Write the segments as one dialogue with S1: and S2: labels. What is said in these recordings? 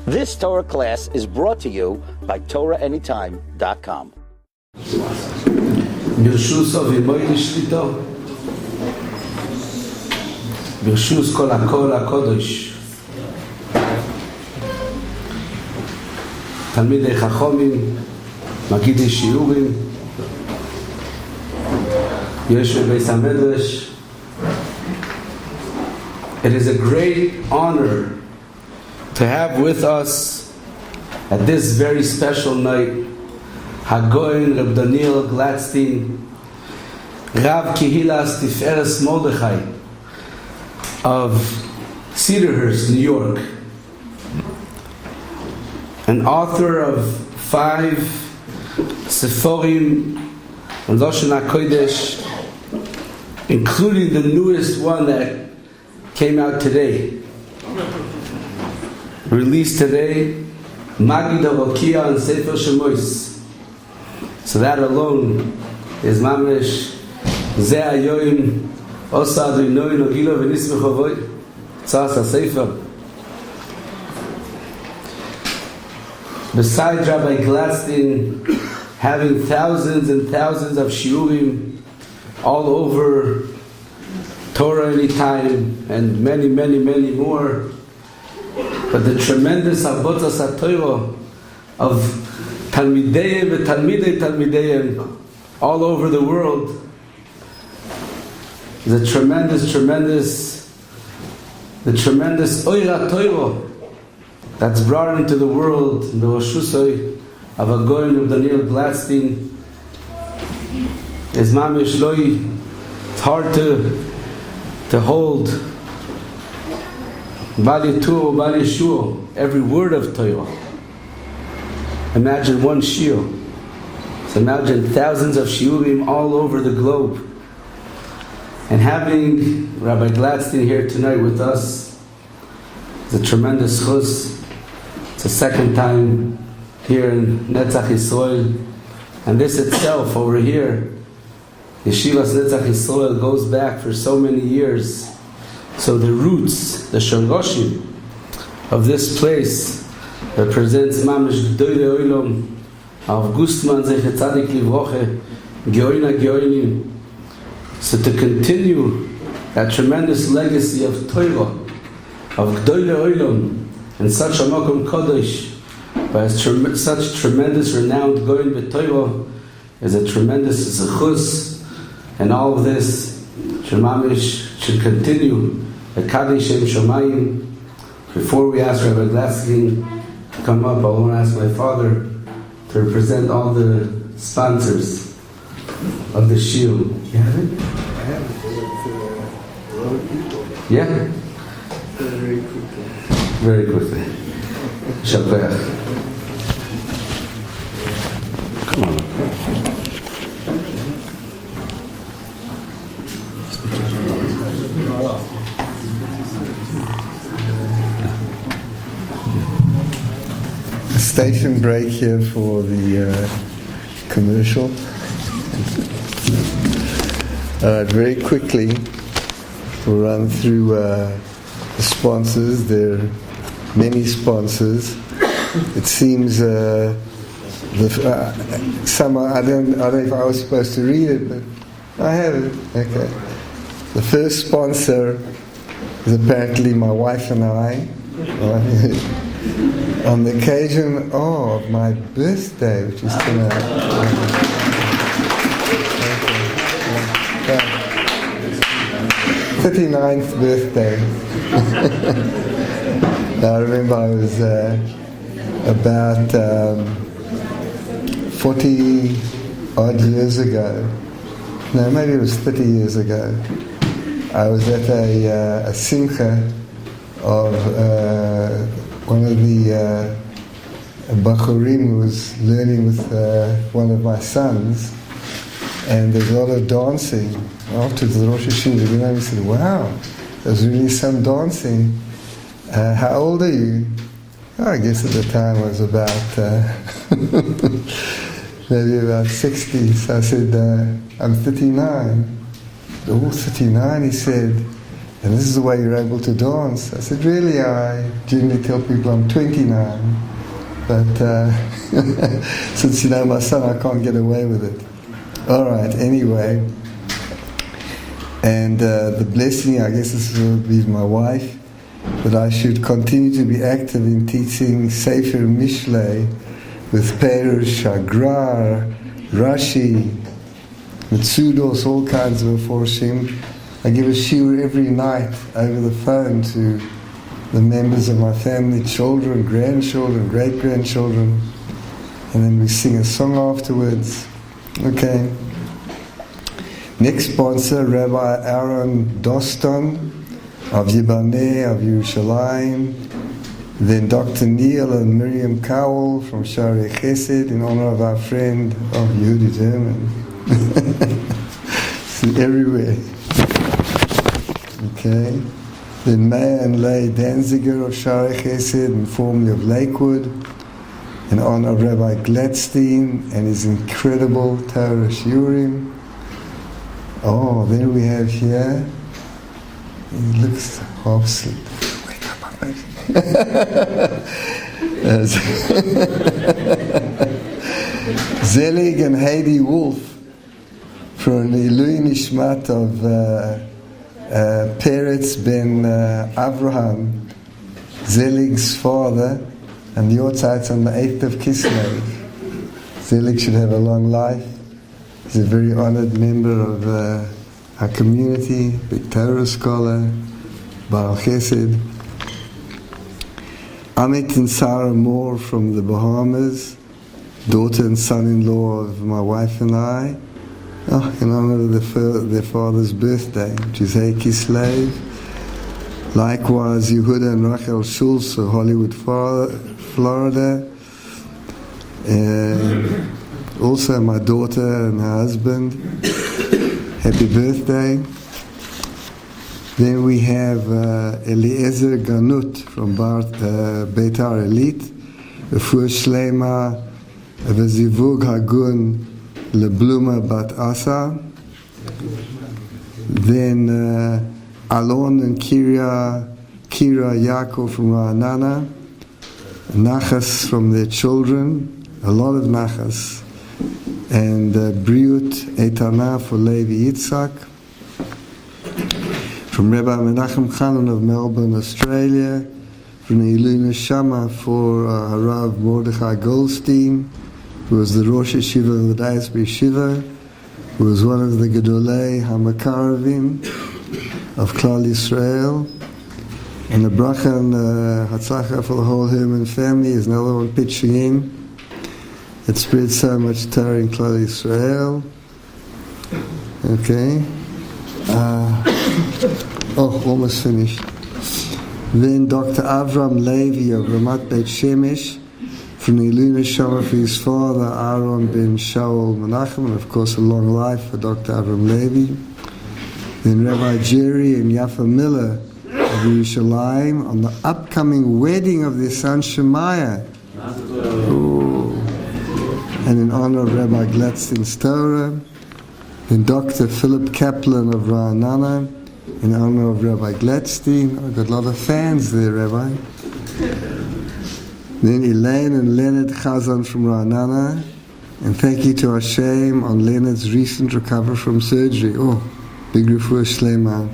S1: This Torah class is brought to you by TorahAnytime.com.
S2: ברשוס אבימוי לשליטו, ברשוס כל הקול הקודש, תלמידי חכמים, מגידי שיעורים, יש בבית המדרש. It is a great honor to have with us at this very special night Hagoin Reb Daniel Glatstein, Rav Kehilas Tiferes Mordechai of Cedarhurst, New York, an author of 5 Seforim and Lashon HaKodesh, including the newest one that came out today, released today, Magid HaVokia and Sefer Shemois. So that alone is mamish Zeh Hayoim Osa Adonai Nogilo V'Nismech Avoy Tzas HaSefer. Besides Rabbi Glatstein having thousands and thousands of shiurim all over Torah Anytime and many, many, many more, but the tremendous Abotas HaTorah of Talmidei and Talmidei all over the world, the tremendous Oira Torah that's brought into the world in the Roshusoi of Hagoin of Daniel Glatstein is mamish loi. It's hard to hold Bal Yitur, Bal Yeshua, every word of Torah. Imagine one shiur. So imagine thousands of shiurim all over the globe. And having Rabbi Glatstein here tonight with us is a tremendous chus. It's the second time here in Netzach Yisrael. And this itself over here, Yeshivas Netzach Yisrael, goes back for so many years. So the roots, the shoroshim of this place represents Mamish G'doyle Oilom of Gustman Zeche Tzadik Livroche Geoina Geoinim. So to continue that tremendous legacy of Torah, of G'doyle Oilom, in such a Makom Kodesh, by such tremendous renowned Goin B'Torah, is a tremendous zechus, and all of this Shemamish should continue the Kaddish Shem Shomayim. Before we ask Rabbi Glatstein to come up, I want to ask my father to represent all the sponsors of the shiur. You have it?
S3: I have it.
S2: Yeah?
S3: Very quickly.
S2: Very quickly. Shapeach. Come on.
S3: Station break here for the commercial. Very quickly, we'll run through the sponsors. There are many sponsors. It seems some I don't know if I was supposed to read it, but I have it. Okay. The first sponsor is apparently my wife and I. On the occasion of my birthday, which is tonight. 39th birthday. Now, I remember I was about 40 odd years ago. No, maybe it was 30 years ago. I was at a simcha of one of the Bachurim who was learning with one of my sons, and there's a lot of dancing. Afterwards, the Rosh Hashanah came and said, "Wow, there's really some dancing. How old are you?" Oh, I guess at the time I was about maybe about 60. So I said, "I'm 39." "Oh, 39," he said. and this is the way you're able to dance. I said, really? I generally tell people I'm 29, but since you know my son, I can't get away with it. All right, anyway. And the blessing, I guess this will be my wife, that I should continue to be active in teaching Sefer Mishlei with Perush, Agrar, Rashi, Mitzudos, all kinds of Forshim. I give a shiur every night over the phone to the members of my family, children, grandchildren, great-grandchildren, and then we sing a song afterwards. Okay. Next sponsor, Rabbi Aaron Doston of Yibaneh of Yerushalayim. Then Dr. Neil and Miriam Cowell from Shari Chesed in honor of our friend of Judaism. See everywhere. Okay. Then Maya and Leigh Danziger of Shari Chesed and formerly of Lakewood in honor of Rabbi Glatstein and his incredible Torah Shiurim. Oh, then we have here, he looks half asleep. Wake up, baby. Zelig and Heidi Wolf from the Ilui Nishmat of Peretz ben Avraham, Zelig's father, and the Yortzeit on the 8th of Kislev. Zelig should have a long life. He's a very honored member of our community, big Torah scholar, Baal Chesed. Amit and Sarah Moore from the Bahamas, daughter and son-in-law of my wife and I, in honor of their father's birthday, which is Hey Kislev. Likewise, Yehuda and Rachel Schulz of Hollywood, Florida. Also my daughter and her husband, happy birthday. Then we have Eliezer Ganut from Beitar Elit, Refuah Shlema V'Zivug Hagun Lebluma Bat Asa. Then Alon and Kira Yaakov from Ra'anana, Nachas from their children, a lot of Nachas, and Briut Eitana for Levi Yitzchak, from Rabbi Menachem Chanan of Melbourne, Australia, from the Iluna Shama for Harav Mordechai Goldstein, who was the Rosh Yeshiva of the Dais B'Yeshiva, who was one of the Gedolei HaMakaravim of Klal Yisrael, and the bracha and Hatzacha for the whole Herman family is another one pitching in. It spreads so much Torah in Klal Yisrael. Okay. Almost finished. Then Dr. Avram Levi of Ramat Beit Shemesh, from the Iluna Shama for his father, Aaron ben Shaul Menachem, and of course a long life for Dr. Avram Levi. Then Rabbi Jerry and Yafa Miller of Yerushalayim on the upcoming wedding of their son Shemaiah. And in honor of Rabbi Glatstein's Torah. Then Dr. Philip Kaplan of Ra'anana, in honor of Rabbi Glatstein. I've got a lot of fans there, Rabbi. Then Elaine and Leonard Chazan from Ra'anana. And thank you to Hashem on Leonard's recent recovery from surgery. Big refuah shlema.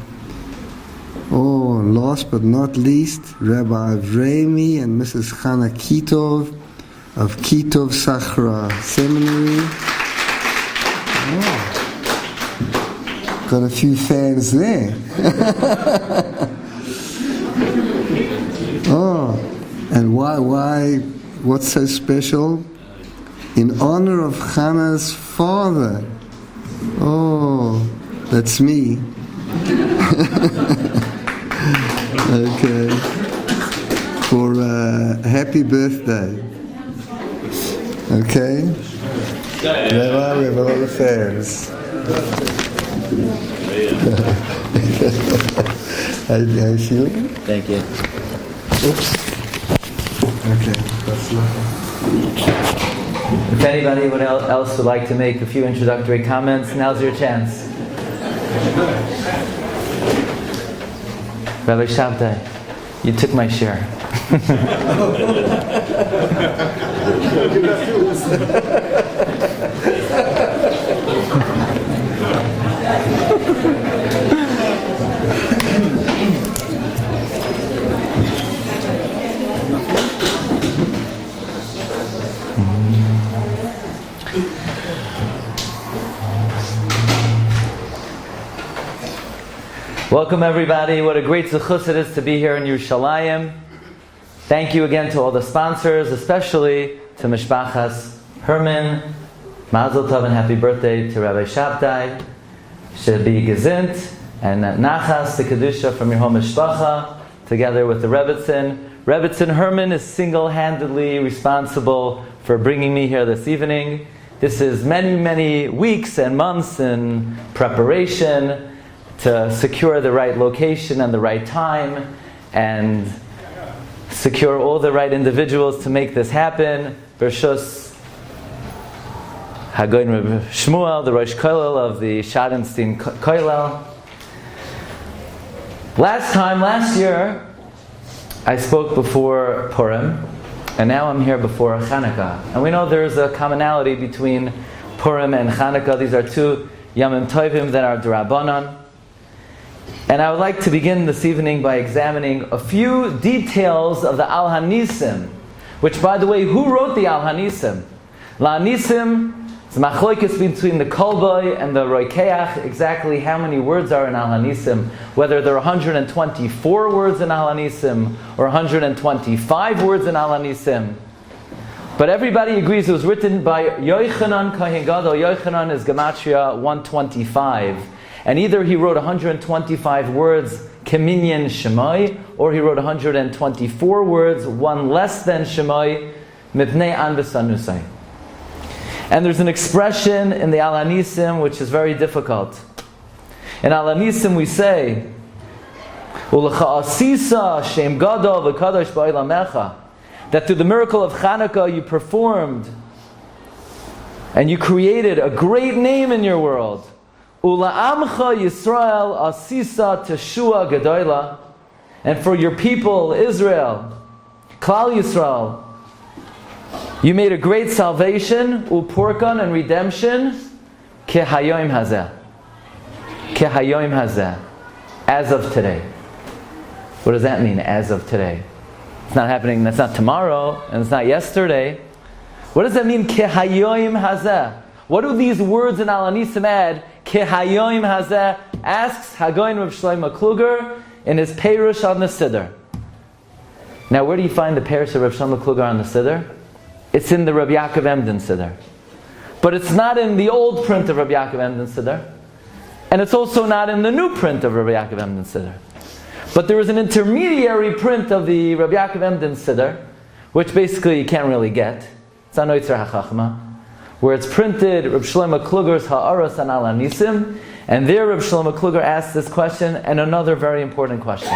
S3: And last but not least, Rabbi Avrami and Mrs. Chana Kitov of Kitov Sachra Seminary. Got a few fans there. And why? What's so special? In honor of Chana's father. That's me. Okay. For happy birthday. Okay? Rabbi, we have a lot of fans. How you feeling?
S1: Thank you.
S3: Oops. Okay, that's lovely.
S4: If anybody else would like to make a few introductory comments, now's your chance. Rabbi Shabtai, you took my share. Welcome everybody. What a great zechus it is to be here in Yerushalayim. Thank you again to all the sponsors, especially to Mishpachas Herman. Mazel Tov and happy birthday to Rabbi Shabtai. Should be gezinnt and nachas, the kedusha from your home mishpacha, together with the Rebbitzin. Rebbitzin Herman is single-handedly responsible for bringing me here this evening. This is many, many weeks and months in preparation to secure the right location and the right time and secure all the right individuals to make this happen. Parshas Hagoyin Reb Shmuel, the Rosh Kollel of the Shadenstein Kollel. Last year, I spoke before Purim, and now I'm here before Chanukah. And we know there's a commonality between Purim and Chanukah. These are two Yamim Tovim that are D'Rabbanan. And I would like to begin this evening by examining a few details of the Al Hanisim, which, by the way, who wrote the Al Hanisim? La Hanisim is machlokes between the Kolboy and the Roikeach, exactly how many words are in Al Hanisim, whether there are 124 words in Al Hanisim or 125 words in Al Hanisim. But everybody agrees it was written by Yochanan Kohen Gadol. Yochanan is Gematria 125. And either he wrote 125 words, Keminyan Shemai, or he wrote 124 words, one less than Shemai, Mipnei An V'Sanusai. And there's an expression in the Al Hanisim which is very difficult. In Al Hanisim we say, U'lecha asisa shem gadol v'kadosh ba'olamecha, that through the miracle of Chanukah you performed and you created a great name in your world. Ula'amcha Yisrael asisa teshua gedola, and for your people Israel, Klal Yisrael, you made a great salvation, upurkan, and redemption, kehayoim hazeh, kehayoim hazeh, as of today. What does that mean? As of today? It's not happening. That's not tomorrow, and it's not yesterday. What does that mean? Kehayoim hazeh. What do these words in Al Hanisim add? Kehayoim hazeh, asks Hagoyin Reb Shlomo Kluger in his Perush on the Siddur. Now, where do you find the Perush of Reb Shlomo Kluger on the Siddur? It's in the Rabbi Yaakov Emden Siddur. But it's not in the old print of Rabbi Yaakov Emden Siddur. And it's also not in the new print of Rabbi Yaakov Emden Siddur. But there is an intermediary print of the Rabbi Yaakov Emden Siddur, which basically you can't really get. It's on Oitzer HaChachma, where it's printed Reb Shlomo Kluger's Ha'aros on Al Hanisim, and there Reb Shlomo Kluger asks this question and another very important question.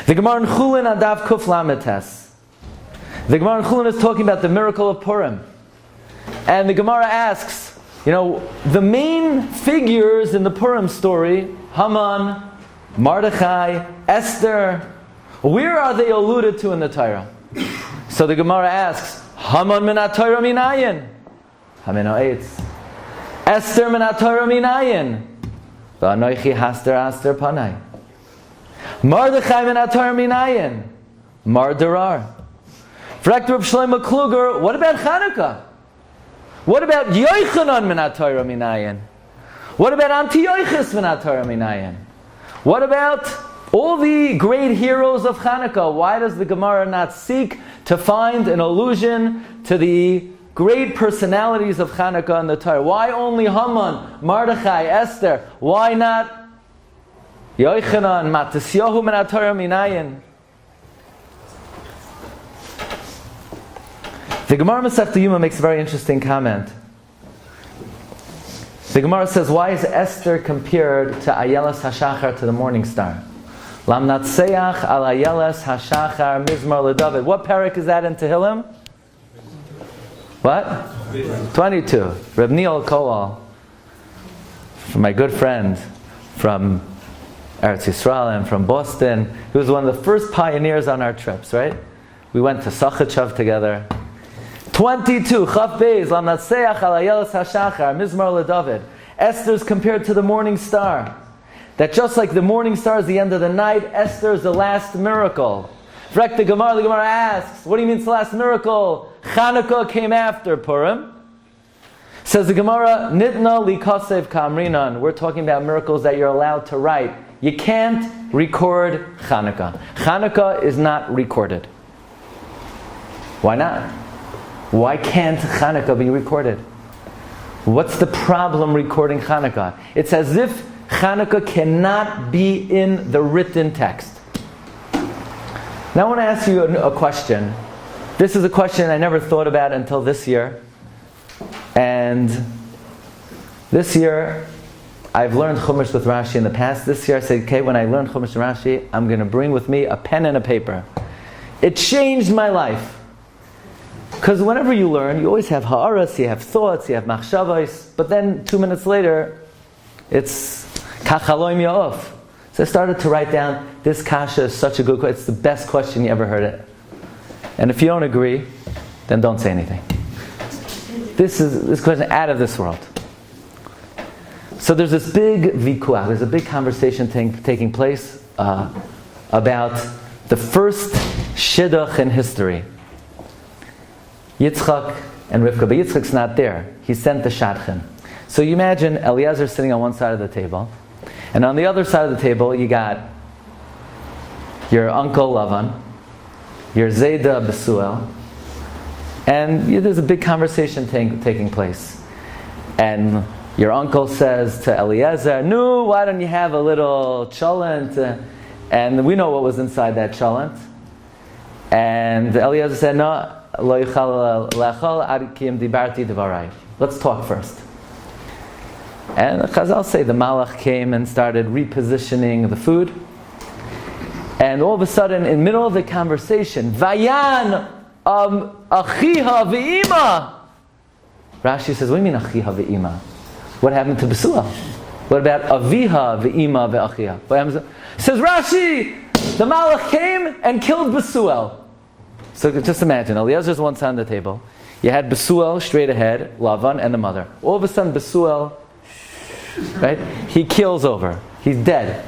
S4: The Gemara in Chulin Adav Kuf Lamed Tes. The Gemara in Chulin is talking about the miracle of Purim, and the Gemara asks, the main figures in the Purim story, Haman, Mordechai, Esther, where are they alluded to in the Torah? So the Gemara asks, Haman min ha-Torah minayin. Hamin ha'etz. Esther min ha-Torah minayin. V'anoichi haster aster panai. Mordechai min ha-Torah minayin. Mar derar. Fragt Reb Shlomo Kluger, what about Chanukah? What about Yochanan min ha-Torah minayin? What about Antiochus min ha-Torah minayin? What about all the great heroes of Chanukah? Why does the Gemara not seek to find an allusion to the great personalities of Chanukah in the Torah? Why only Haman, Mordechai, Esther? Why not Yochanan, Matisyahu min ha-Torah minayin? The Gemara Masechta Yuma makes a very interesting comment. The Gemara says, why is Esther compared to Ayeles HaShachar, to the morning star? Lam natseach al Ayeles HaShachar mizmar leDavid. What parak is that in Tehillim? What? 22. Reb Neil Kowal, my good friend from Eretz Yisrael and from Boston. He was one of the first pioneers on our trips, right? We went to Sachachav together. 22, Chaf Beis, Lamnatseach al Ayeles HaShachar, Mizmar LeDavid. Esther's compared to the morning star. That just like the morning star is the end of the night, Esther is the last miracle. Frek the Gemara asks, what do you mean it's the last miracle? Chanukah came after Purim. Says the Gemara, Nitna li kasev kamrinan. We're talking about miracles that you're allowed to write. You can't record Chanukah. Chanukah is not recorded. Why not? Why can't Chanukah be recorded? What's the problem recording Chanukah? It's as if Chanukah cannot be in the written text. Now I want to ask you a question. This is a question I never thought about until this year. And this year, I've learned Chumash with Rashi in the past. This year I said, okay, when I learn Chumash with Rashi, I'm going to bring with me a pen and a paper. It changed my life. Because whenever you learn, you always have ha'aras, you have thoughts, you have machshavos, but then 2 minutes later, it's kachaloim ya'of. So I started to write down, this kasha is such a good question, it's the best question you ever heard it. And if you don't agree, then don't say anything. This question out of this world. So there's this big vikuach, there's a big conversation taking place about the first shidduch in history. Yitzchak and Rivka, but Yitzchak's not there. He sent the shadchan. So you imagine Eliezer sitting on one side of the table, and on the other side of the table you got your uncle Lavan, your Zayda Besuel, and there's a big conversation taking place. And your uncle says to Eliezer, "No, why don't you have a little cholent?" And we know what was inside that cholent. And Eliezer said, "No, let's talk first." And Chazal say the Malach came and started repositioning the food. And all of a sudden, in the middle of the conversation, Vayan achiha ve'ima. Rashi says, what do you mean achiha ve'ima? What happened to Besuel? What about aviha ve'ima ve'achiha? What happens? Says Rashi, the Malach came and killed Besuel. So just imagine, Eliezer's one side on the table. You had Besuel straight ahead, Lavan, and the mother. All of a sudden, Besuel, right? He keels over. He's dead.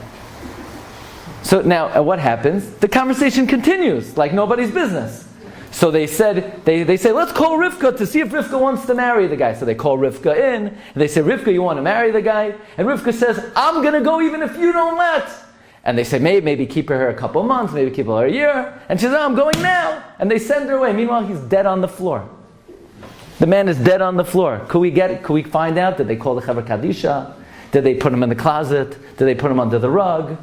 S4: So now, what happens? The conversation continues like nobody's business. So they said, they say, let's call Rivka to see if Rivka wants to marry the guy. So they call Rivka in, and they say, Rivka, you want to marry the guy? And Rivka says, I'm going to go even if you don't let. And they say, maybe keep her here a couple months, maybe keep her a year. And she says, I'm going now. And they send her away. Meanwhile, he's dead on the floor. The man is dead on the floor. Could we find out? Did they call the Chaver Kadisha? Did they put him in the closet? Did they put him under the rug?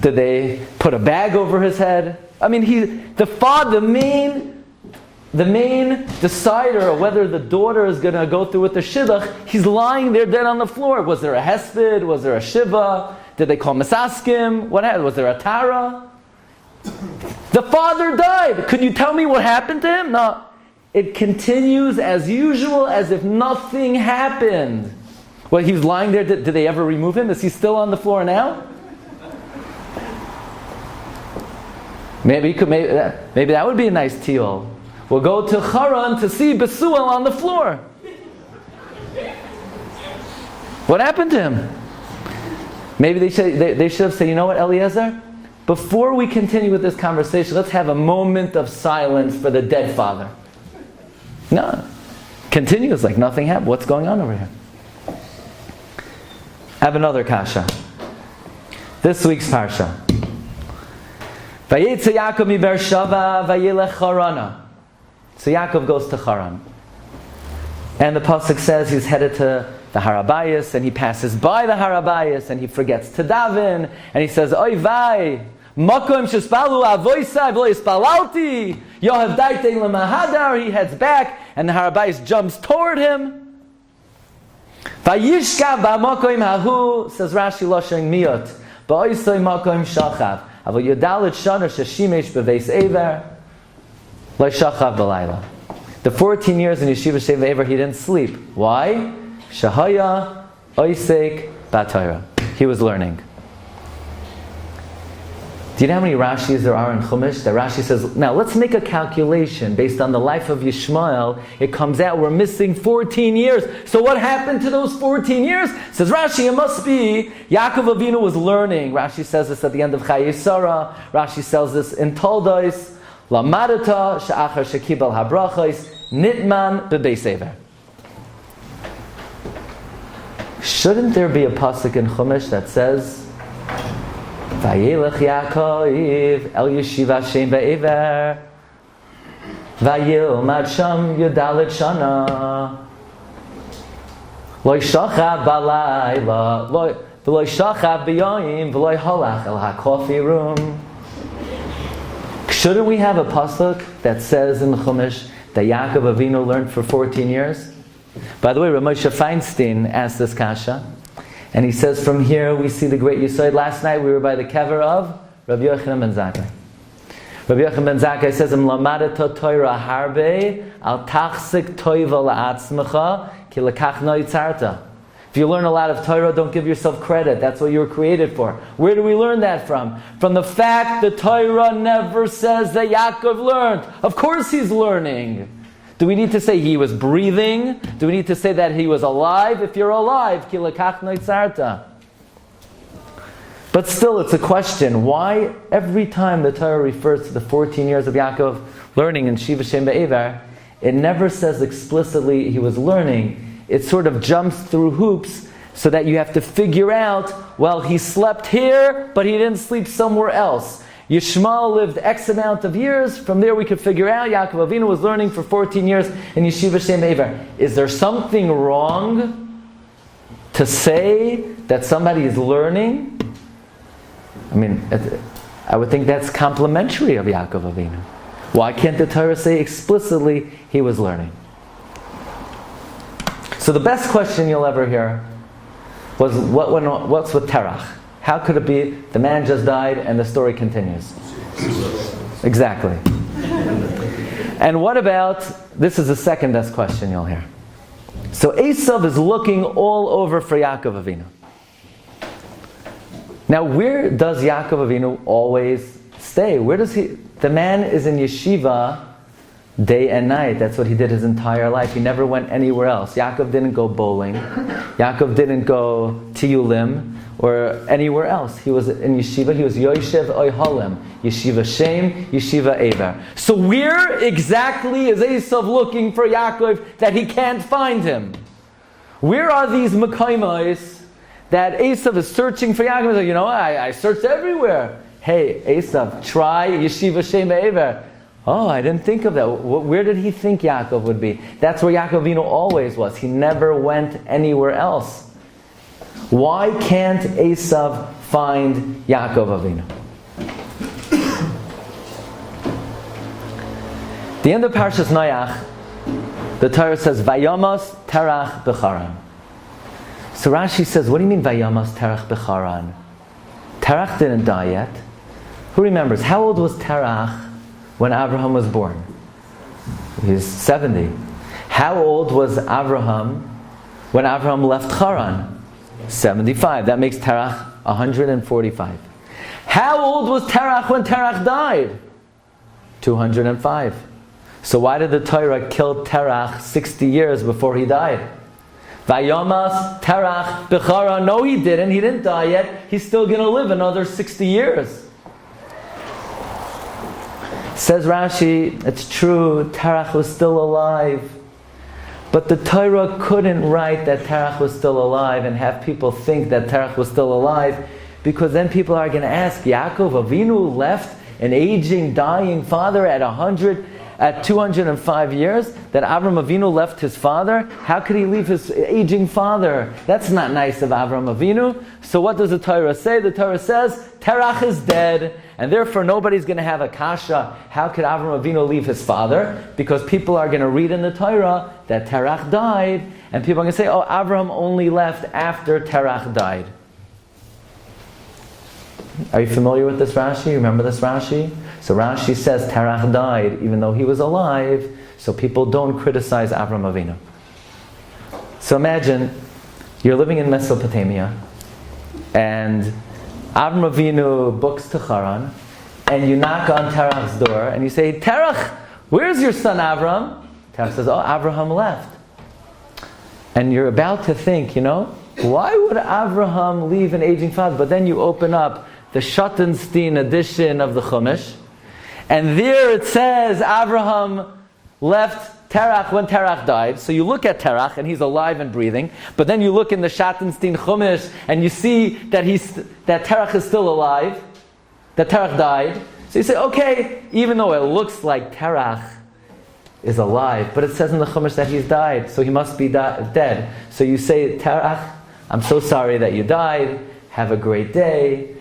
S4: Did they put a bag over his head? I mean, the main decider of whether the daughter is going to go through with the shidduch, he's lying there dead on the floor. Was there a hesped? Was there a shiva? Did they call Misaskim? What happened? Was there a Tara? The father died. Could you tell me what happened to him? No. It continues as usual, as if nothing happened. Well, he was lying there. Did they ever remove him? Is he still on the floor now? Maybe that would be a nice tiyul. We'll go to Haran to see Besuel on the floor. What happened to him? Maybe they should have said, you know what, Eliezer? Before we continue with this conversation, let's have a moment of silence for the dead father. No. Continues like nothing happened. What's going on over here? I have another kasha. This week's Parsha. Vayeitzey Yaakov mi Beersheva vayelech Harana. So Yaakov goes to Haran. And the pasuk says he's headed to the Harabayas, and he passes by the Harabayas, and he forgets to daven, and he says, Oy vay, makom shespalu avoisai v'lo yispalalti, yohav daitei lemahadar. He heads back, and the Harabayas jumps toward him. Vayishkav ba'makom hahu, says Rashi Loshen Miyot, ba'oisoi makom shachav, avol yodalit shana sheshimesh beveis ever, lo shachav b'layla. The 14 years in Yeshiva Sheva Ever, he didn't sleep. Why? Shahaya Oisek Batayra. He was learning. Do you know how many Rashis there are in Chumash? That Rashi says, now let's make a calculation based on the life of Yishmael. It comes out we're missing 14 years. So what happened to those 14 years? Says Rashi, it must be Yaakov Avinu was learning. Rashi says this at the end of Chayei Sarah. Rashi says this in Toldos. Lamadata she'achar shekibel habrachos nitman bebeis ever. Shouldn't there be a pasuk in Chumash that says, Vayelech Yaakov el yeshiva shem be'ever vayilmad sham yudalet shana lo yishachav balayla v'lo yishachav b'yoyim v'lo yholach el hakofi room. Shouldn't we have a pasuk that says in the Chumash that Yaakov Avinu learned for 14 years? By the way, Rabbi Moshe Feinstein asked this kasha, and he says from here we see the great Yesod. Last night we were by the kever of Rabbi Yochanan ben Zakkai. Rabbi Yochanan ben Zakkai says, "Im lamadata Torah harbe al tachzik toiva la'atzmecha ki lekachna yitzarta." If you learn a lot of Torah, don't give yourself credit. That's what you were created for. Where do we learn that from? From the fact the Torah never says that Yaakov learned. Of course he's learning. Do we need to say he was breathing? Do we need to say that he was alive? If you're alive, ki lekachna yitzarta. But still, it's a question. Why every time the Torah refers to the 14 years of Yaakov learning in Shiva Shem Be'ever, it never says explicitly he was learning. It sort of jumps through hoops so that you have to figure out, well, he slept here, but he didn't sleep somewhere else. Yishmael lived X amount of years. From there we could figure out Yaakov Avinu was learning for 14 years in Yeshiva Shem Be'ever. Is there something wrong to say that somebody is learning? I mean, I would think that's complimentary of Yaakov Avinu. Why can't the Torah say explicitly he was learning? So the best question you'll ever hear was, what's with Terach? How could it be the man just died and the story continues? Exactly. And what about, this is the second best question you'll hear. So Esav is looking all over for Yaakov Avinu. Now where does Yaakov Avinu always stay? Where does he, the man is in yeshiva day and night. That's what he did his entire life. He never went anywhere else. Yaakov didn't go bowling. Yaakov didn't go tiyulim or anywhere else. He was in yeshiva. He was Yoshev Oyholem. Yeshiva Shem, Yeshiva Ever. So where exactly is Esav looking for Yaakov that he can't find him? Where are these Mekaimos that Esav is searching for Yaakov? Like, I searched everywhere. Hey, Esav, try Yeshiva Shem Ever. Oh, I didn't think of that. Where did he think Yaakov would be? That's where Yaakov Avinu always was. He never went anywhere else. Why can't Esav find Yaakov Avinu? The end of Parshas Noach, the Torah says, Vayamos terach b'charan. So Rashi says, what do you mean Vayamos terach b'charan? Terach didn't die yet. Who remembers? How old was Terach when Abraham was born? He's 70. How old was Abraham when Abraham left Haran? 75. That makes Terach 145. How old was Terach when Terach died? 205. So why did the Torah kill Terach 60 years before he died? Vayomas Terach b'Charan. No, he didn't. He didn't die yet. He's still going to live another 60 years. Says Rashi, it's true, Terach was still alive. But the Torah couldn't write that Terach was still alive and have people think that Terach was still alive, because then people are going to ask, Yaakov Avinu left an aging, dying father at 205 years? That Avram Avinu left his father? How could he leave his aging father? That's not nice of Avram Avinu. So what does the Torah say? The Torah says, Terach is dead, and therefore nobody's going to have a kasha. How could Avram Avinu leave his father? Because people are going to read in the Torah that Terach died, and people are going to say, oh, Avram only left after Terach died. Are you familiar with this Rashi? Remember this Rashi? So Rashi says Terach died even though he was alive, so people don't criticize Avram Avinu. So imagine you're living in Mesopotamia, and Avram Avinu books to Haran, and you knock on Terach's door, and you say, Terach, where's your son Avram? Terach says, oh, Avraham left. And you're about to think, why would Avraham leave an aging father? But then you open up the Glatstein edition of the Chumash, and there it says Avraham left Terach when Terach died. So you look at Terach, and he's alive and breathing. But then you look in the Glatstein Chumash, and you see that Terach is still alive, that Terach died. So you say, okay, even though it looks like Terach is alive, but it says in the Chumash that he's died, so he must be dead. So you say, Terach, I'm so sorry that you died. Have a great day.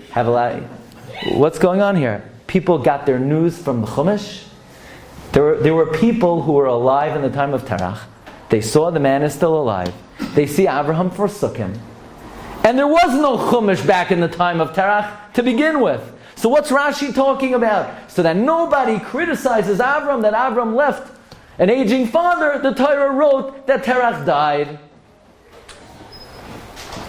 S4: What's going on here? People got their news from the Chumash. There were people who were alive in the time of Terach. They saw the man is still alive. They see Abraham forsook him. And there was no Chumash back in the time of Terach to begin with. So what's Rashi talking about? So that nobody criticizes Avram, that Avram left an aging father. The Torah wrote that Terach died.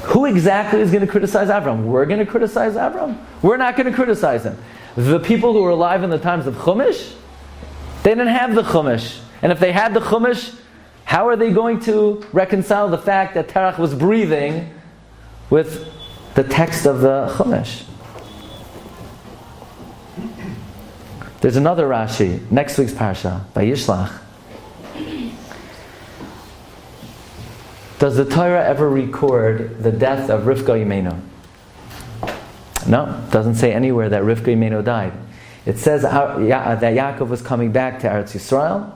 S4: Who exactly is going to criticize Avram? We're going to criticize Avram? We're not going to criticize him. The people who were alive in the times of Chumash, they didn't have the Chumash. And if they had the Chumash, how are they going to reconcile the fact that Terach was breathing with the text of the Chumash? There's another Rashi, next week's Parsha, Vayishlach. Does the Torah ever record the death of Rivka Imenu? No, it doesn't say anywhere that Rivka Imenu died. It says that Yaakov was coming back to Eretz Yisrael,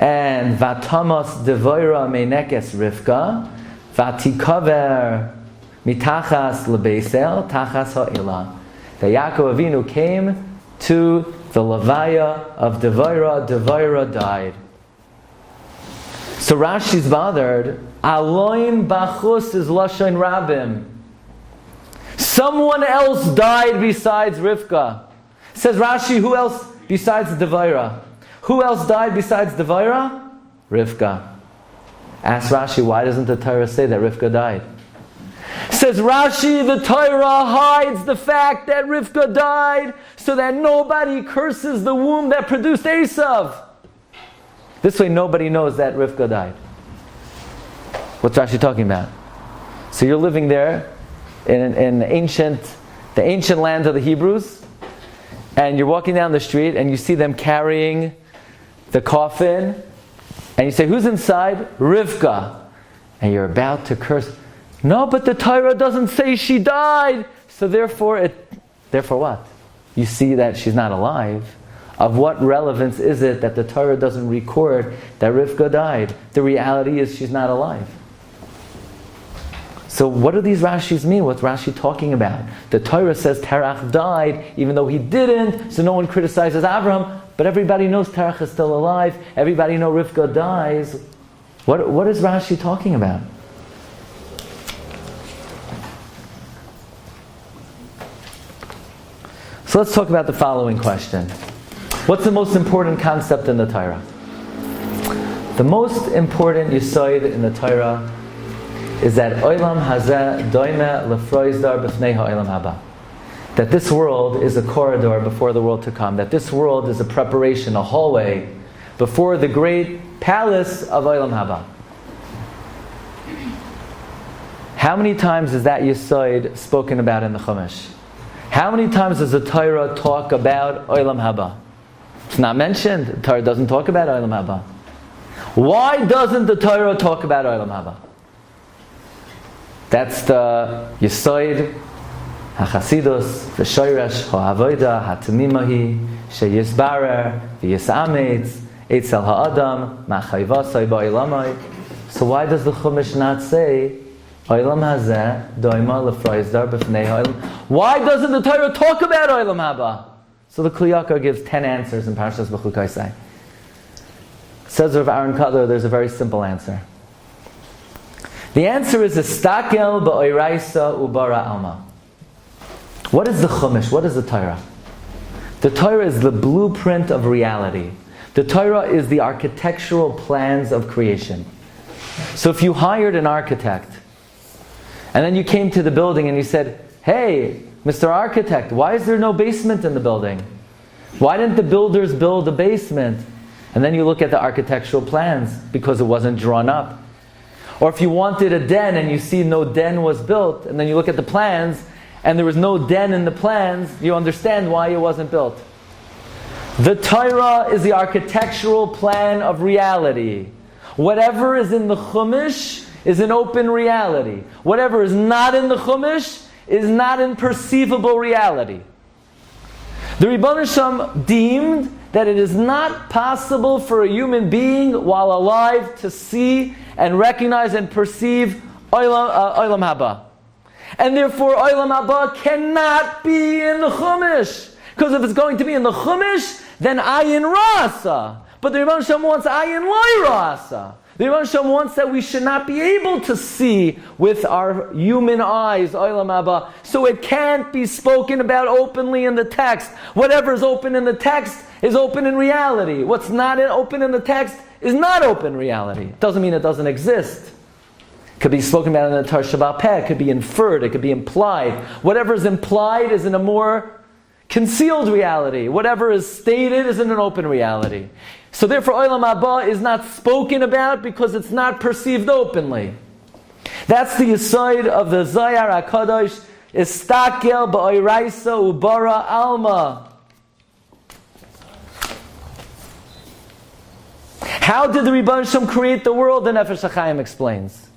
S4: and Vatamos devoira meinekes Rivka, Vatikaver mitachas lebeisel tachas ha'ila. That Yaakov Avinu came to the Levaya of Devoira. Devoira died. So Rashi's bothered. Aloin bachus is lashon rabim. Someone else died besides Rivka. Says Rashi, who else besides Devaira? Who else died besides Devaira? Rivka. Ask Rashi, why doesn't the Torah say that Rivka died? Says Rashi, the Torah hides the fact that Rivka died so that nobody curses the womb that produced Esav. This way nobody knows that Rivka died. What's Rashi talking about? So you're living there in the ancient land of the Hebrews, and you're walking down the street and you see them carrying the coffin, and you say, who's inside? Rivka. And you're about to curse. No, but the Torah doesn't say she died. So therefore what? You see that she's not alive. Of what relevance is it that the Torah doesn't record that Rivka died? The reality is she's not alive. So what do these Rashis mean? What's Rashi talking about? The Torah says Terach died, even though he didn't, so no one criticizes Avraham, but everybody knows Terach is still alive, everybody knows Rivka dies. What is Rashi talking about? So let's talk about the following question. What's the most important concept in the Torah? The most important yesod in the Torah is that Olam Hazeh Doime Lefroizdar B'fnei Ha'olam Haba. That this world is a corridor before the world to come. That this world is a preparation, a hallway before the great palace of Olam Haba. How many times is that yesod spoken about in the Chumash? How many times does the Torah talk about Olam Haba? It's not mentioned. The Torah doesn't talk about Olam Haba. Why doesn't the Torah talk about Olam Haba? That's the Yesod, HaChasidus, V'shoyresh, Ha'avoida, Ha'tamimahi, Sheyisbarer, V'yisametz, Eitzel Ha'adam, Ma'chayvasai Ba'ilamai. So why does the Chumash not say, Olam Hazeh, Doima Lefroizdar B'fnei Ha'olam? Why doesn't the Torah talk about Olam Haba? So the Kli Yakar gives 10 answers in Parshas B'chukaisai. Says Rav Aaron Kotler, there's a very simple answer. The answer is Estakel ba'oiraisa ubara alma. What is the Chumash? What is the Torah? The Torah is the blueprint of reality. The Torah is the architectural plans of creation. So if you hired an architect, and then you came to the building and you said, hey, Mr. Architect, why is there no basement in the building? Why didn't the builders build a basement? And then you look at the architectural plans, because it wasn't drawn up. Or if you wanted a den and you see no den was built, and then you look at the plans and there was no den in the plans, you understand why it wasn't built. The Torah is the architectural plan of reality. Whatever is in the Chumash is an open reality. Whatever is not in the Chumash is not in perceivable reality. The Rebbeinu Shem deemed that it is not possible for a human being while alive to see and recognize and perceive Olam Haba. And therefore Olam Haba cannot be in the Chumash. Because if it's going to be in the Chumash, then Ayin Ra'asa. But the Rebbeinu Shem wants Ayin Loi Ra'asa. The Rebbeinu Shem wants that we should not be able to see with our human eyes Olam Haba. So it can't be spoken about openly in the text. Whatever is open in the text is open in reality. What's not open in the text is not open reality. It doesn't mean it doesn't exist. It could be spoken about in the Torah Shabbat Peh. It could be inferred. It could be implied. Whatever is implied is in a more concealed reality. Whatever is stated is in an open reality. So therefore Olam Haba is not spoken about because it's not perceived openly. That's the aside of the Zayar HaKadosh, Istakel ba'oiraisa ubara alma. How did the Rebbeinu Shem create the world? The Nefesh HaChaim explains.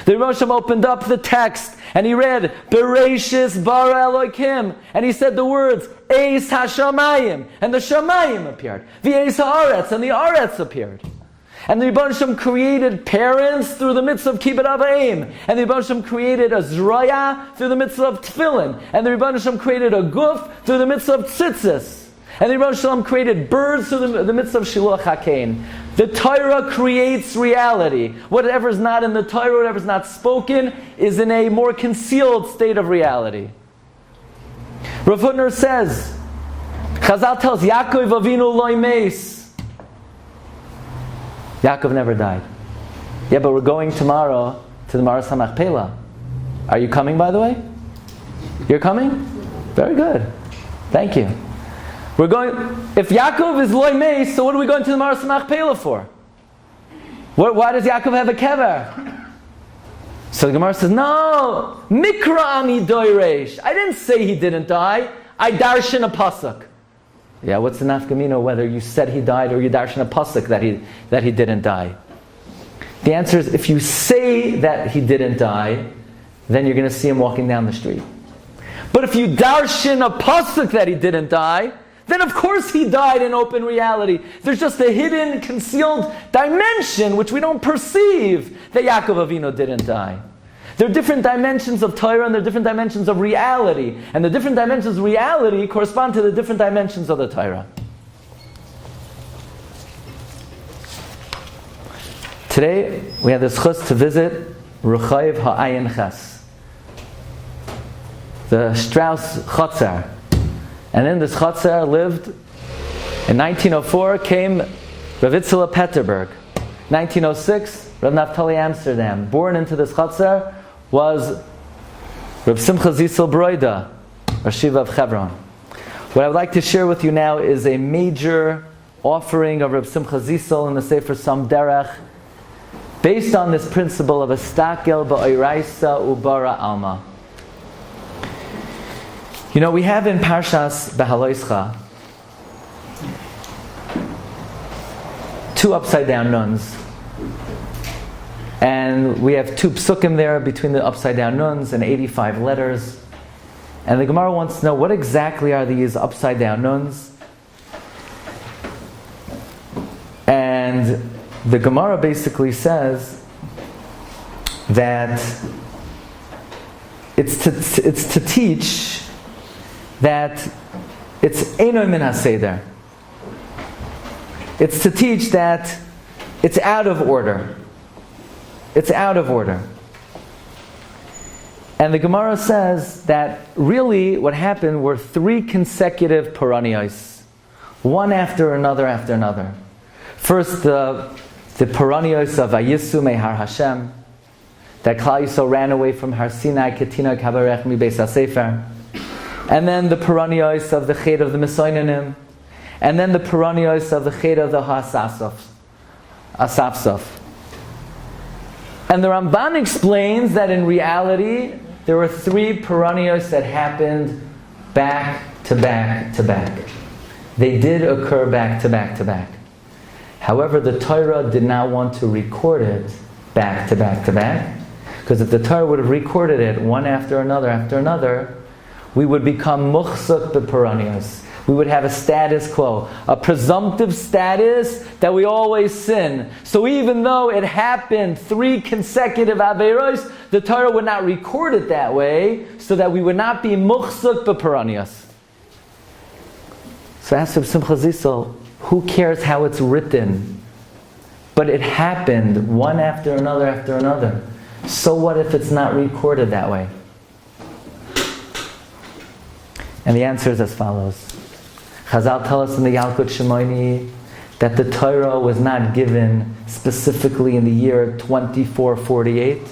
S4: The Rebbeinu Shem opened up the text and he read Bereshis bara Elokim, and he said the words Eis HaShamayim, and the Shamayim appeared. The Eis HaAretz, and the Aretz appeared. And the Rebbeinu Shem created parents through the mitzvah of Kibbut Av V'Em, and the Rebbeinu Shem created a Zroya through the mitzvah of Tefillin, and the Rebbeinu Shem created a Guf through the mitzvah of Tzitzis. And the Rebbeinu Shalom created birds through the mitzvah of Shiluach HaKein. The Torah creates reality. Whatever is not in the Torah, whatever is not spoken, is in a more concealed state of reality. Rav Hutner says, Chazal tells Yaakov Avinu lo meis. Yaakov never died. Yeah, but we're going tomorrow to the Maras HaMachpelah. Are you coming, by the way? You're coming? Very good. Thank you. We're going. If Yaakov is loy meis, so what are we going to the Maras Machpelah for? Why does Yaakov have a kever? So the Gemara says, no, mikra ani doiresh. I didn't say he didn't die. I darshan a pasuk. Yeah, what's the nafkamina whether you said he died or you darshan a pasuk that he didn't die? The answer is, if you say that he didn't die, then you're going to see him walking down the street. But if you darshan a pasuk that he didn't die, then of course he died in open reality. There's just a hidden, concealed dimension which we don't perceive that Yaakov Avinu didn't die. There are different dimensions of Torah and there are different dimensions of reality. And the different dimensions of reality correspond to the different dimensions of the Torah. Today we have the zchus to visit Rechayev Ha'ayin Ches, the Strauss Chatzar. And in this Chatzar lived, in 1904 came Rav Itzela Petterberg. 1906, Rav Naftali Amsterdam. Born into this Chatzar was Rav Simcha Zisel Broida, Rashiva of Hebron. What I would like to share with you now is a major offering of Rav Simcha Zisel in the Sefer Sam Derech, based on this principle of Estakel ba'oiraisa ubara alma. You know, we have in Parshas Behaloischa 2 upside down nuns. And we have 2 psukim there between the upside down nuns and 85 letters. And the Gemara wants to know, what exactly are these upside down nuns? And the Gemara basically says that it's to teach that it's Eino min HaSeder. It's to teach that it's out of order. It's out of order. And the Gemara says that really what happened were 3 consecutive Paranios, one after another. First, the Paranios of Vayisu Mehar Hashem, that Klal Yisrael ran away from Har Sinai, Ketina Kabarech Mi Beis HaSefer. And then the Paranios of the Chet of the Mesoinanim. and then the Peranios of the Cheder of the Asafsaf. And the Ramban explains that in reality, there were 3 Peranios that happened back to back to back. They did occur back to back to back. However, the Torah did not want to record it back to back to back, because if the Torah would have recorded it one after another, we would become muchsuk b'peranios. We would have a status quo, a presumptive status that we always sin. So even though it happened 3 consecutive averos, the Torah would not record it that way, so that we would not be muchsuk b'peranios. So ask Reb Simcha Zissel, who cares how it's written? But it happened one after another. So what if it's not recorded that way? And the answer is as follows. Chazal tell us in the Yalkut Shimoni that the Torah was not given specifically in the year 2448.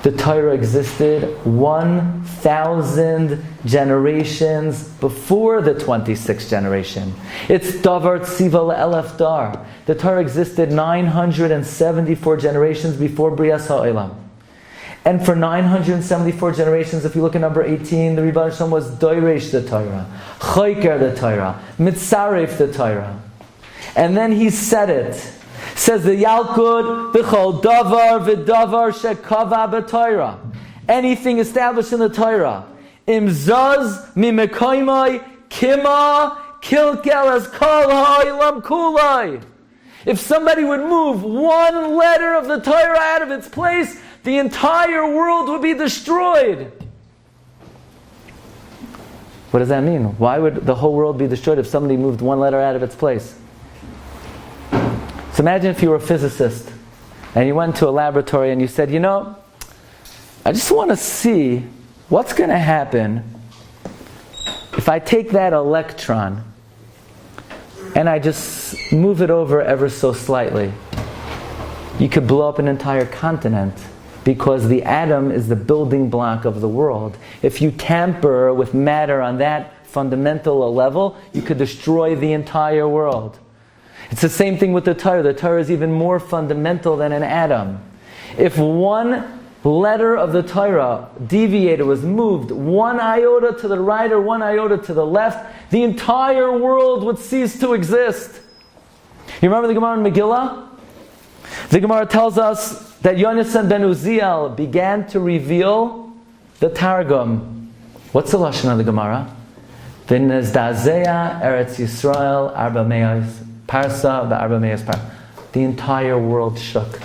S4: The Torah existed 1,000 generations before the 26th generation. It's Davar Tziva Elef Dar. The Torah existed 974 generations before Brias HaOlam. And for 974 generations, if you look at number 18, the Rebbe Hashem was Doiresh the Torah, Choyker the Torah, Mitzaref the Torah. And then he said it. Says the Yalkut, B'chol Davar V'Davar Shekava B'Torah. Anything established in the Torah. Imzaz Mimekoimai Kima Kilkel as Kol Ha'olam Kulai. If somebody would move one letter of the Torah out of its place, the entire world would be destroyed. What does that mean? Why would the whole world be destroyed if somebody moved one letter out of its place? So imagine if you were a physicist and you went to a laboratory and you said, I just want to see what's going to happen if I take that electron and I just move it over ever so slightly. You could blow up an entire continent, because the atom is the building block of the world. If you tamper with matter on that fundamental level, you could destroy the entire world. It's the same thing with the Torah. The Torah is even more fundamental than an atom. If one letter of the Torah deviated, was moved one iota to the right or one iota to the left, the entire world would cease to exist. You remember the Gemara in Megillah? The Gemara tells us that Yonasan ben Uziel began to reveal the Targum. What's the lashon of the Gemara? V'nezdazeya Eretz Yisrael arba me'os Parsa v'arba me'os Parsa. The entire world shook.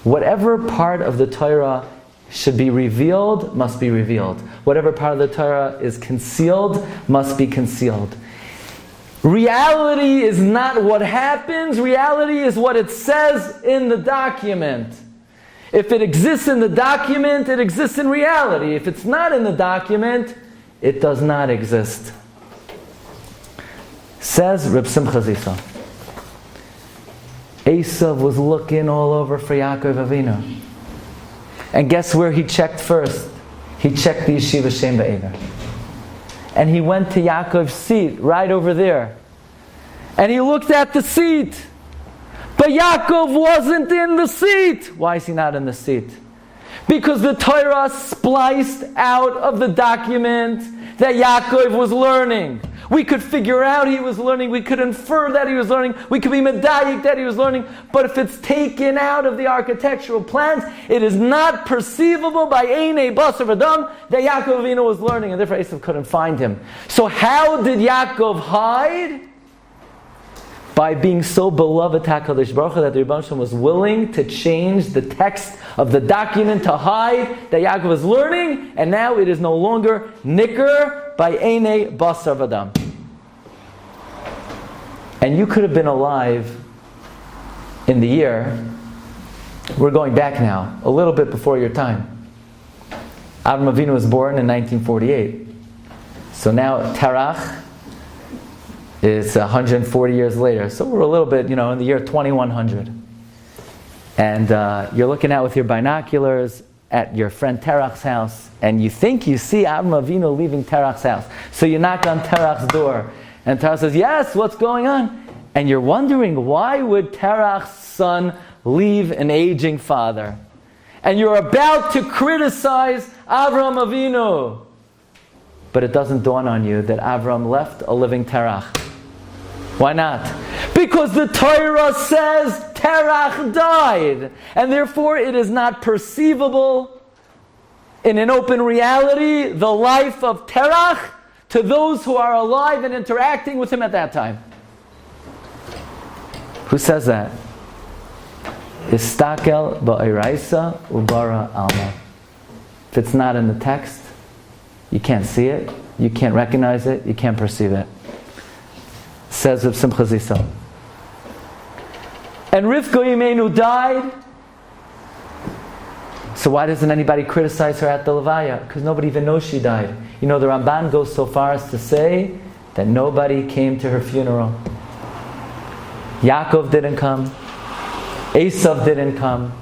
S4: Whatever part of the Torah should be revealed must be revealed. Whatever part of the Torah is concealed must be concealed. Reality is not what happens. Reality is what it says in the document. If it exists in the document, it exists in reality. If it's not in the document, it does not exist. Says Reb Simcha Zissel, Esav was looking all over for Yaakov Avinu. And guess where he checked first? He checked the Yeshiva Shem Ba'ever. And he went to Yaakov's seat, right over there. And he looked at the seat. But Yaakov wasn't in the seat. Why is he not in the seat? Because the Torah spliced out of the document that Yaakov was learning. We could figure out he was learning. We could infer that he was learning. We could be medayik that he was learning. But if it's taken out of the architectural plans, it is not perceivable by Einei Basar V'Dam that Yaakov Avinu was learning, and therefore Esav couldn't find him. So how did Yaakov hide? By being so beloved HaKadosh Baruch Hu that the Rebbe Shem was willing to change the text of the document to hide that Yaakov was learning, and now it is no longer nicker by Einei Basar V'Dam. And you could have been alive in the year, we're going back now, a little bit before your time. Avram Avinu was born in 1948. So now Terach is 140 years later. So we're a little bit, in the year 2100. And you're looking out with your binoculars at your friend Terach's house, and you think you see Avram Avinu leaving Terach's house. So you knock on Terach's door, And Torah says, yes, what's going on? And you're wondering, why would Terach's son leave an aging father? And you're about to criticize Avraham Avinu. But it doesn't dawn on you that Avraham left a living Terach. Why not? Because the Torah says Terach died. And therefore it is not perceivable in an open reality, the life of Terach, to those who are alive and interacting with him at that time. Who says that? Istakel ba'iraisa ubara alma. If it's not in the text, you can't see it, you can't recognize it, you can't perceive it. Says Rav Simcha Zissel. And Rivka Yimenu died. So why doesn't anybody criticize her at the Levaya? Because nobody even knows she died. You know, the Ramban goes so far as to say that nobody came to her funeral. Yaakov didn't come. Esav didn't come.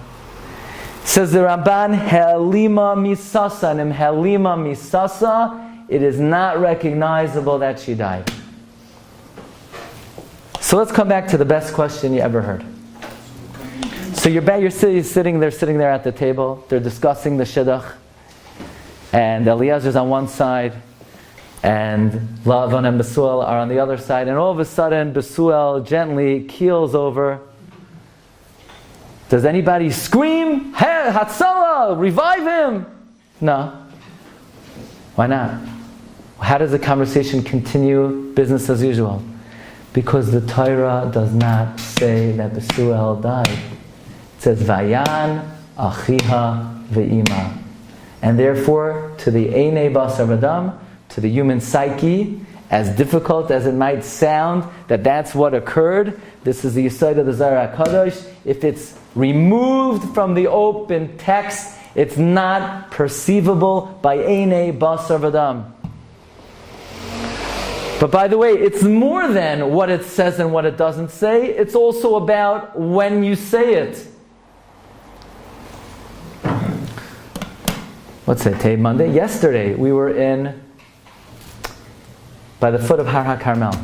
S4: Says the Ramban, Helima misasa, and Helima misasa, it is not recognizable that she died. So let's come back to the best question you ever heard. So you're sitting there at the table, they're discussing the Shidduch, and Eliezer's on one side, and Lavan and Besuel are on the other side, and all of a sudden Besuel gently keels over. Does anybody scream, "Hey, Hatzalah, revive him"? No. Why not? How does the conversation continue business as usual? Because the Torah does not say that Besuel died. It says, Vayan achiha ve'ima. And therefore, to the Einei Basar Adam, to the human psyche, as difficult as it might sound, that's what occurred. This is the Yesod of the Zohar HaKadosh. If it's removed from the open text, it's not perceivable by Einei Basar Adam. But by the way, it's more than what it says and what it doesn't say. It's also about when you say it. What's it, today? Monday? Yesterday, we were by the foot of Har HaKarmel.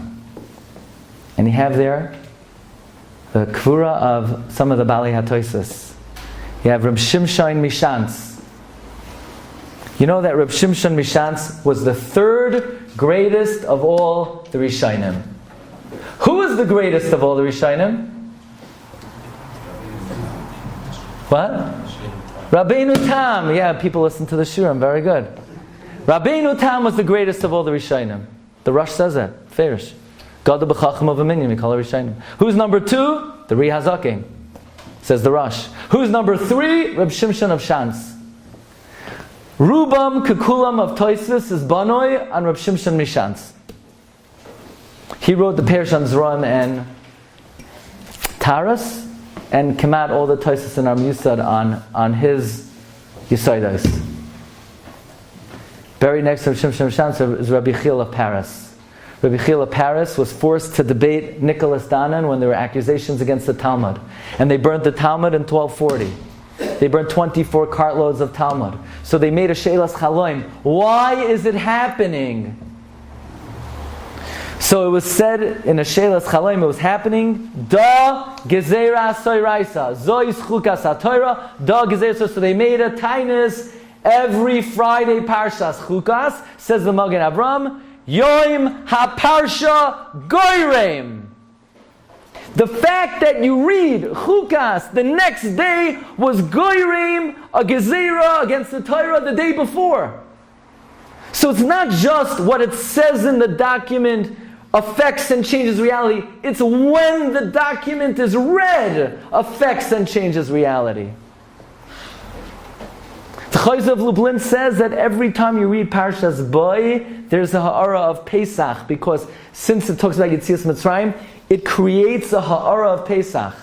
S4: And you have there the kvura of some of the Bali HaToises. You have Reb Shimshon Mishantz. You know that Reb Shimshon Mishantz was the third greatest of all the Rishonim. Who is the greatest of all the Rishonim? What? Rabbeinu Tam. Yeah, people listen to the Shurim. Very good. Rabbeinu Tam was the greatest of all the Rishonim. The Rosh says that. Farish. Gada b'chacham of a minyan, we call it Rishonim. Who's number 2? The Ri Hazakim. Says the Rosh. Who's number 3? Reb Shimshon of Shantz. Rubam Kekulam of Toisvis is Banoi on Reb Shimshon Mishantz. He wrote the Parshas Ron and Taras, and came out all the Toisvis and Am Yusad on his Yisaidos. Buried next to Reb Shimshon Mishantz is Rabbi Chil of Paris. Rabbi Chil of Paris was forced to debate Nicholas Danan when there were accusations against the Talmud. And they burnt the Talmud in 1240. They burned 24 cartloads of Talmud. So they made a Sheilas Chaloim. Why is it happening? So it was said in a Sheilas Chaloim, it was happening, Da Gezerah Soiraisa, Zois Chukas HaTorah, Da Gezerah. So they made a tainis every Friday Parshas Chukas, says the Magen Avram, Yoim HaParsha Goyreim. The fact that you read Chukas the next day was Goyreim, a Gezerah against the Torah the day before. So it's not just what it says in the document affects and changes reality. It's when the document is read affects and changes reality. The Chayz of Lublin says that every time you read Parshas Boi, there's a ha'ara of Pesach, because since it talks about Yetzias Mitzrayim, it creates a ha'ara of Pesach.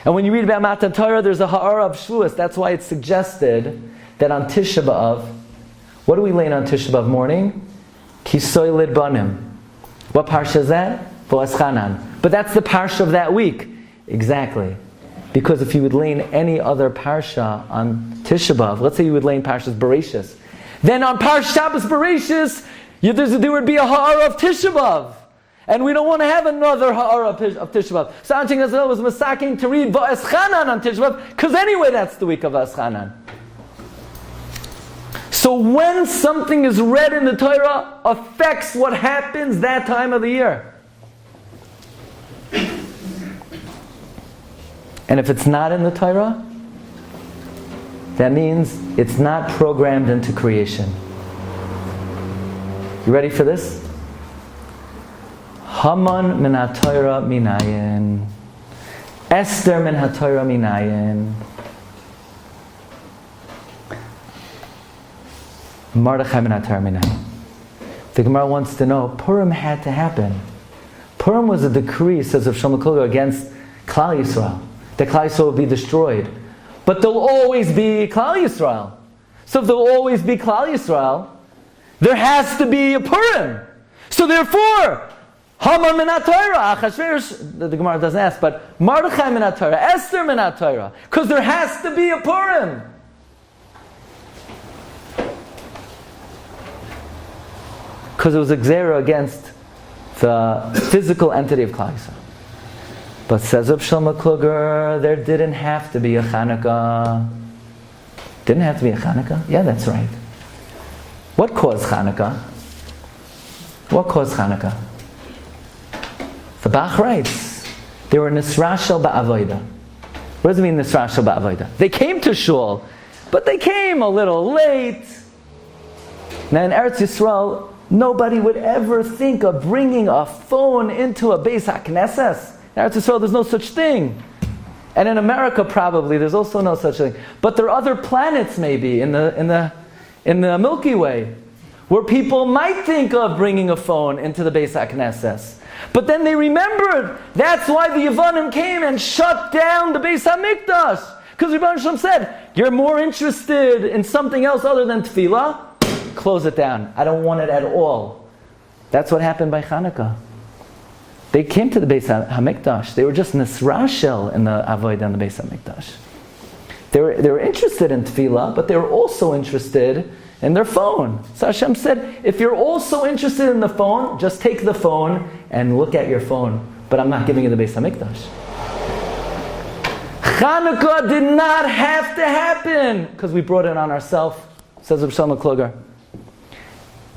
S4: And when you read about Matan Torah, there's a ha'ara of Shavuos. That's why it's suggested that on Tisha B'Av, what do we lay on Tisha B'Av morning? Kisoy Lid Banim. What Parsha is that? Boaz Chanan. But that's the Parsha of that week. Exactly. Because if you would lay in any other Parsha on Tisha B'Av, let's say you would lay in Parshas Bereshis, then on Parshas Shabbos Bereshis, there would be a ha'ara of Tisha B'Av. And we don't want to have another Ha'ara of Tisha B'Av. So Anshe Chazal was masaking to read Va'eschanan on Tisha B'Av, because anyway that's the week of Va'eschanan. So when something is read in the Torah, affects what happens that time of the year. And if it's not in the Torah, that means it's not programmed into creation. You ready for this? Haman min ha-Torah minayin. Esther min ha-Torah minayin. Mordechai min ha-Torah minayin. The Gemara wants to know, Purim had to happen. Purim was a decree, says of Shlomo Kluger, against Klal Yisrael. That Klal Yisrael will be destroyed. But there'll always be Klal Yisrael. So if there'll always be Klal Yisrael, there has to be a Purim. So therefore, Haman min ha-Torah, Achashverosh, the Gemara doesn't ask, but Mordechai min ha-Torah, Esther min ha-Torah, because there has to be a Purim. Because it was a gzera against the physical entity of Klal Yisrael. But says Reb Shlomo Kluger, there didn't have to be a Chanukah. Didn't have to be a Chanukah? Yeah, that's right. What caused Chanukah? What caused Chanukah? The Bach writes, they were Nisrashel ba'avoida. What does it mean Nisrashel ba'avoida? They came to Shul, but they came a little late. Now in Eretz Yisrael, nobody would ever think of bringing a phone into a Beis HaKnesses. In Eretz Yisrael, there's no such thing. And in America, probably, there's also no such thing. But there are other planets, maybe, in the Milky Way, where people might think of bringing a phone into the Beis HaKnesses. But then they remembered, that's why the Yevanim came and shut down the Beis HaMikdash. Because Rebbe Shalom said, you're more interested in something else other than tefillah? Close it down. I don't want it at all. That's what happened by Chanukah. They came to the Beis HaMikdash. They were just Nisrashel in the Avodah in the Beis HaMikdash. They were interested in tefillah, but they were also interested in their phone. So Hashem said, if you're also interested in the phone, just take the phone and look at your phone. But I'm not giving you the Beis HaMikdash. Chanukah did not have to happen because we brought it on ourselves, says Reb Shlomo Kluger.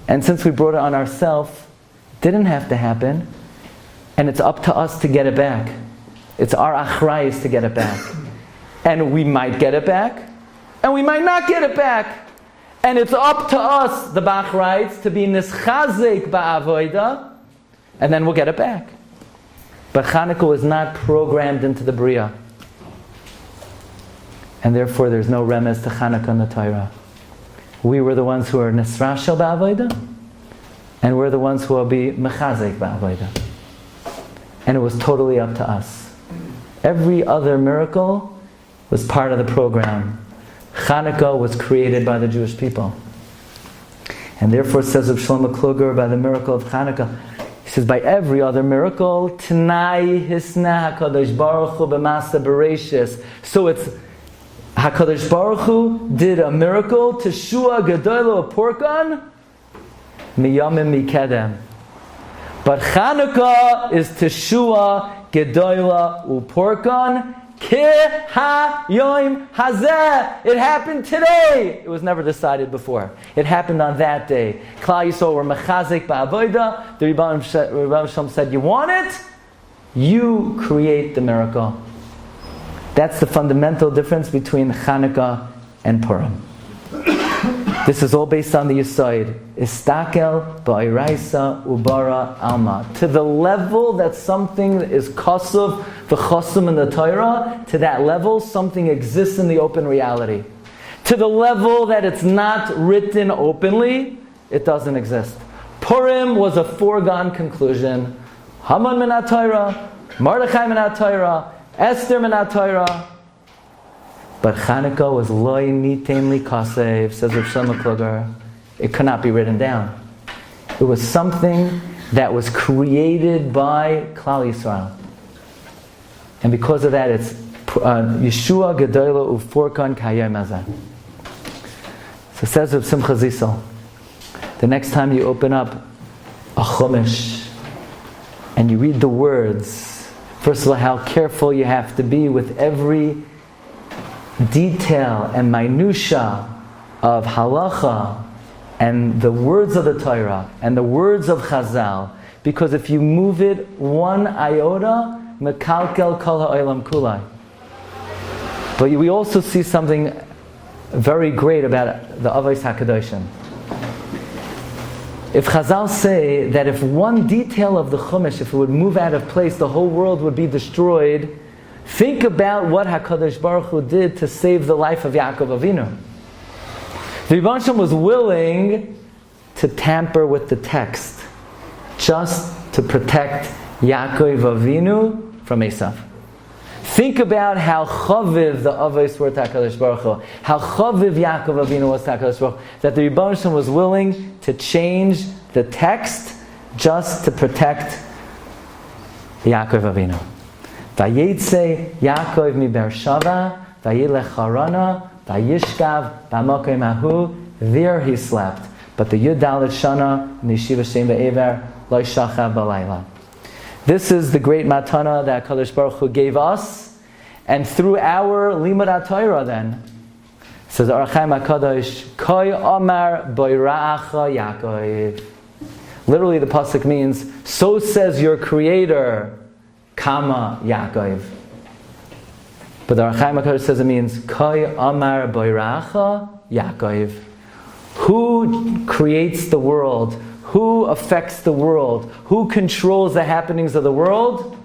S4: And since we brought it on ourselves, it didn't have to happen. And it's up to us to get it back. It's our achrayus to get it back. And we might get it back, and we might not get it back. And it's up to us, the Bach writes, to be nischazek ba'avoida, and then we'll get it back. But Chanukah was not programmed into the Bria. And therefore there's no remez to Chanukah in the Torah. We were the ones who are nisrashel ba'avoida, and we're the ones who will be mechazek ba'avoida. And it was totally up to us. Every other miracle was part of the program. Chanukah was created by the Jewish people. And therefore, says of Shlomo Kluger, by the miracle of Chanukah, he says, by every other miracle, T'nai hisna HaKadosh Baruch Hu b'masa bereishis. So it's HaKadosh Baruch Hu did a miracle, Teshua Gedoylo Porkan, Miyamim Mikedem. But Chanukah is Teshua Gedoyla Uporkan Ki Ha-Yom Hazeh. It happened today. It was never decided before. It happened on that day. Klal Yisrael were mechazik ba'avoda. The Rebbe Shalom said, you want it? You create the miracle. That's the fundamental difference between Chanukah and Purim. This is all based on the Yesod. Istakel ba'iraisa ubara alma. To the level that something is kasuv v'chosum in the Torah, to that level something exists in the open reality. To the level that it's not written openly, it doesn't exist. Purim was a foregone conclusion. Haman min ha-Torah, Mordechai min ha-Torah, Esther min ha-Torah. But Chanukah was loy nitem li kasev, says Reb Shlomo Kluger. It could not be written down. It was something that was created by Klal Yisrael. And because of that, it's Yeshua Gedoyla Uforkan Kayem Hazeh. So says Reb Simcha Zissel, the next time you open up a Chumash, and you read the words, first of all, how careful you have to be with every detail and minutia of halacha and the words of the Torah and the words of Chazal, because if you move it one iota, mekalkel kol ha'olam kulai. But we also see something very great about the Avos HaKadoshim. If Chazal say that if one detail of the Chumash, if it would move out of place, the whole world would be destroyed, think about what HaKadosh Baruch Hu did to save the life of Yaakov Avinu. The Rebbe Shem was willing to tamper with the text just to protect Yaakov Avinu from Esav. Think about how chaviv the Avos were to HaKadosh Baruch Hu, how chaviv Yaakov Avinu was to HaKadosh Baruch Hu, that the Rebbe Shem was willing to change the text just to protect Yaakov Avinu. Vayeitzey Yaakov mi Beersheva, vayilech Harana, vayishkav b'makom hahu. There he slept. But the Yud Dalet Shana in the Yeshiva Shem Be'ever lo shachav b'layla. This is the great matana that HaKadosh Baruch Hu gave us, and through our limud HaTorah then, says Or HaChaim HaKadosh, Koi Omar Boira'acha Yaakov. Literally the pasuk means, so says your Creator, Kama Yaakov. But the Or HaChaim HaKadosh says it means, Koi Omar Boira'acha Yaakov. Who creates the world? Who affects the world? Who controls the happenings of the world?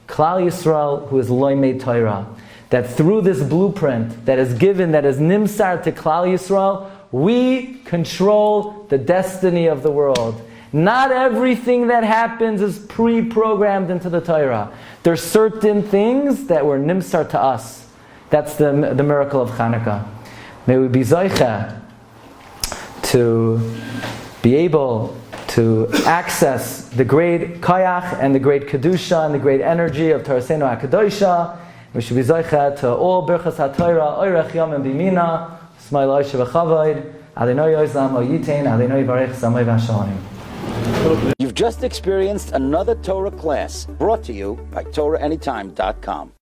S4: Klal Yisrael, who is Loimei Torah. That through this blueprint that is given, that is nimsar to Klal Yisrael, we control the destiny of the world. Not everything that happens is pre-programmed into the Torah. There are certain things that were nimsar to us. That's the miracle of Chanukah. May we be zoicha to be able to access the great koyach and the great kedusha and the great energy of Torasenu HaKadosha. We should be zoicha to all birchas HaTorah, oirech yomim b'mina, smayla oishe v'chavoid, Adonai yozlam o yitain, Adonai yivarech samay v'ashalim.
S1: You've just experienced another Torah class brought to you by TorahAnytime.com.